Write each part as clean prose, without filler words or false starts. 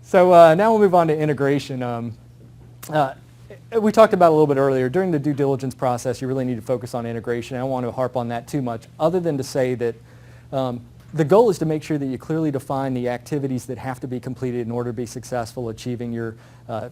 So now we'll move on to integration. We talked about it a little bit earlier. During the due diligence process, you really need to focus on integration. I don't want to harp on that too much, other than to say that the goal is to make sure that you clearly define the activities that have to be completed in order to be successful achieving your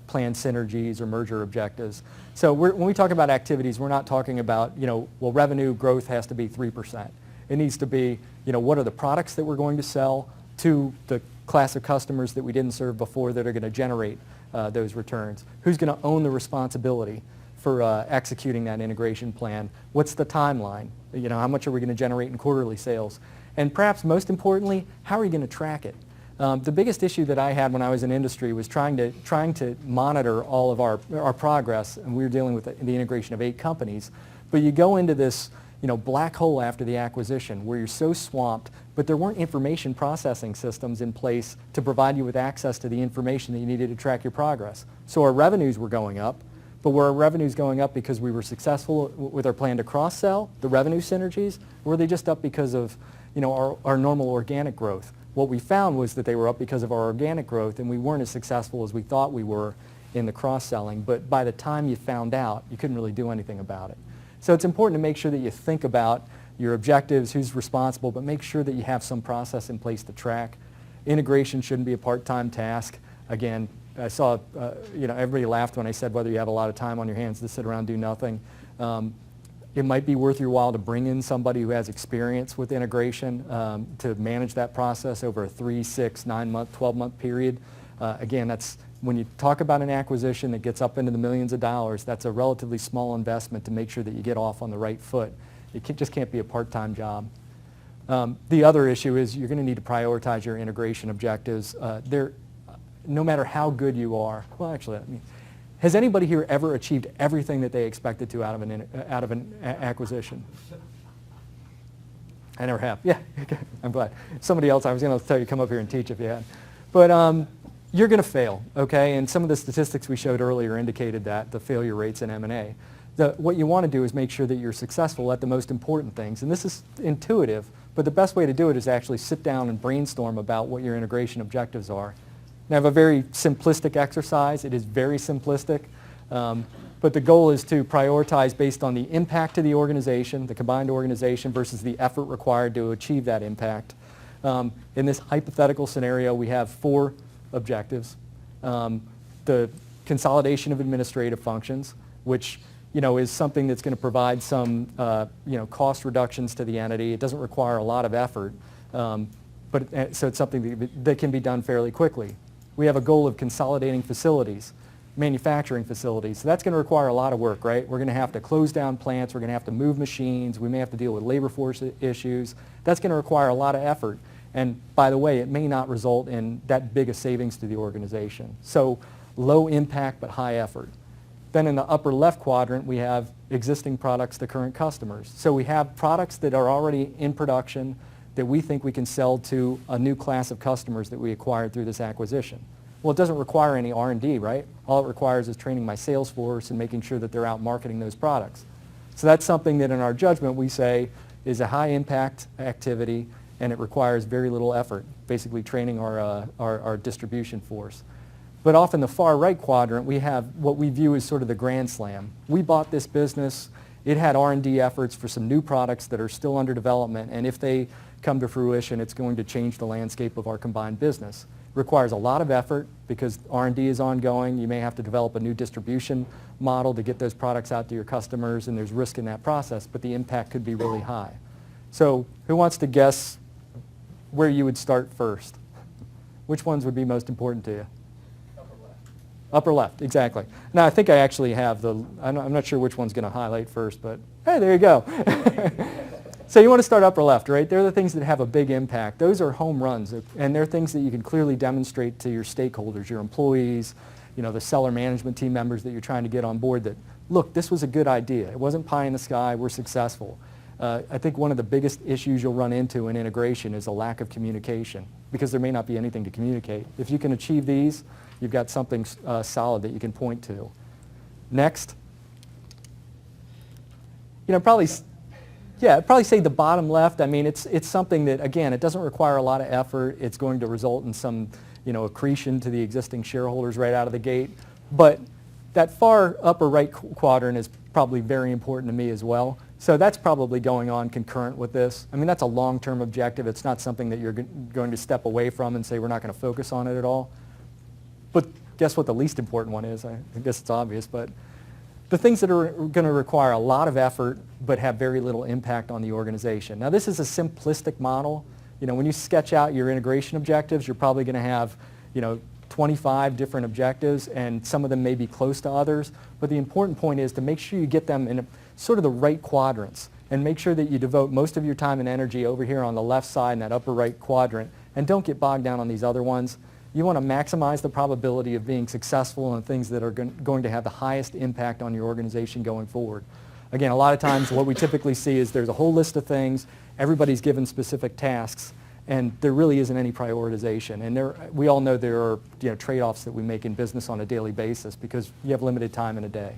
planned synergies or merger objectives. So when we talk about activities, we're not talking about, well, revenue growth has to be 3%. It needs to be, what are the products that we're going to sell to the class of customers that we didn't serve before that are going to generate those returns? Who's going to own the responsibility for executing that integration plan? What's the timeline? How much are we going to generate in quarterly sales? And perhaps most importantly, how are you going to track it? The biggest issue that I had when I was in industry was trying to monitor all of our progress, and we were dealing with the integration of 8 companies. But you go into this black hole after the acquisition where you're so swamped, but there weren't information processing systems in place to provide you with access to the information that you needed to track your progress. So our revenues were going up, but were our revenues going up because we were successful with our plan to cross-sell, the revenue synergies, or were they just up because of our normal organic growth? What we found was that they were up because of our organic growth, and we weren't as successful as we thought we were in the cross-selling. But by the time you found out, you couldn't really do anything about it. So it's important to make sure that you think about your objectives, who's responsible, but make sure that you have some process in place to track. Integration shouldn't be a part-time task. Again, I saw, everybody laughed when I said whether you have a lot of time on your hands to sit around and do nothing. It might be worth your while to bring in somebody who has experience with integration to manage that process over a 3, 6, 9-month, 12-month period. Again, that's when you talk about an acquisition that gets up into the millions of dollars, that's a relatively small investment to make sure that you get off on the right foot. It just can't be a part-time job. The other issue is you're going to need to prioritize your integration objectives. No matter how good you are, well, actually, has anybody here ever achieved everything that they expected to out of an acquisition? I never have. Yeah, I'm glad. Somebody else, I was going to tell you come up here and teach if you had. But you're going to fail, okay? And some of the statistics we showed earlier indicated that, the failure rates in M&A. What you want to do is make sure that you're successful at the most important things. And this is intuitive, but the best way to do it is actually sit down and brainstorm about what your integration objectives are. And I have a very simplistic exercise. It is very simplistic. But the goal is to prioritize based on the impact to the organization, the combined organization, versus the effort required to achieve that impact. In this hypothetical scenario, we have 4 objectives. The consolidation of administrative functions, which is something that's going to provide some cost reductions to the entity. It doesn't require a lot of effort, so it's something that can be done fairly quickly. We have a goal of consolidating facilities, manufacturing facilities. So that's going to require a lot of work, right? We're going to have to close down plants. We're going to have to move machines. We may have to deal with labor force issues. That's going to require a lot of effort. And by the way, it may not result in that big a savings to the organization. So low impact but high effort. Then in the upper left quadrant, we have existing products to current customers. So we have products that are already in production that we think we can sell to a new class of customers that we acquired through this acquisition. Well, it doesn't require any R&D, right? All it requires is training my sales force and making sure that they're out marketing those products. So that's something that in our judgment we say is a high impact activity, and it requires very little effort, basically training our distribution force. But off in the far right quadrant, we have what we view as sort of the grand slam. We bought this business. It had R&D efforts for some new products that are still under development, and if they come to fruition, it's going to change the landscape of our combined business. It requires a lot of effort because R&D is ongoing. You may have to develop a new distribution model to get those products out to your customers, and there's risk in that process, but the impact could be really high. So who wants to guess where you would start first? Which ones would be most important to you? Upper left, exactly. Now, I think I actually have I'm not sure which one's going to highlight first, but hey, there you go. So you want to start upper left, right? They're the things that have a big impact. Those are home runs, and they're things that you can clearly demonstrate to your stakeholders, your employees, the seller management team members that you're trying to get on board that, look, this was a good idea. It wasn't pie in the sky. We're successful. I think one of the biggest issues you'll run into in integration is a lack of communication because there may not be anything to communicate. If you can achieve these, you've got something solid that you can point to. Next. Probably say the bottom left. I mean, it's something that, again, it doesn't require a lot of effort. It's going to result in some accretion to the existing shareholders right out of the gate. But that far upper right quadrant is probably very important to me as well. So that's probably going on concurrent with this. I mean, that's a long-term objective. It's not something that you're going to step away from and say we're not going to focus on it at all. But guess what the least important one is? I guess it's obvious, but the things that are going to require a lot of effort but have very little impact on the organization. Now, this is a simplistic model. When you sketch out your integration objectives, you're probably going to have 25 different objectives, and some of them may be close to others. But the important point is to make sure you get them in sort of the right quadrants, and make sure that you devote most of your time and energy over here on the left side in that upper right quadrant, and don't get bogged down on these other ones. You want to maximize the probability of being successful in things that are going to have the highest impact on your organization going forward. Again, a lot of times what we typically see is there's a whole list of things, everybody's given specific tasks, and there really isn't any prioritization. And we all know there are trade-offs that we make in business on a daily basis because you have limited time in a day.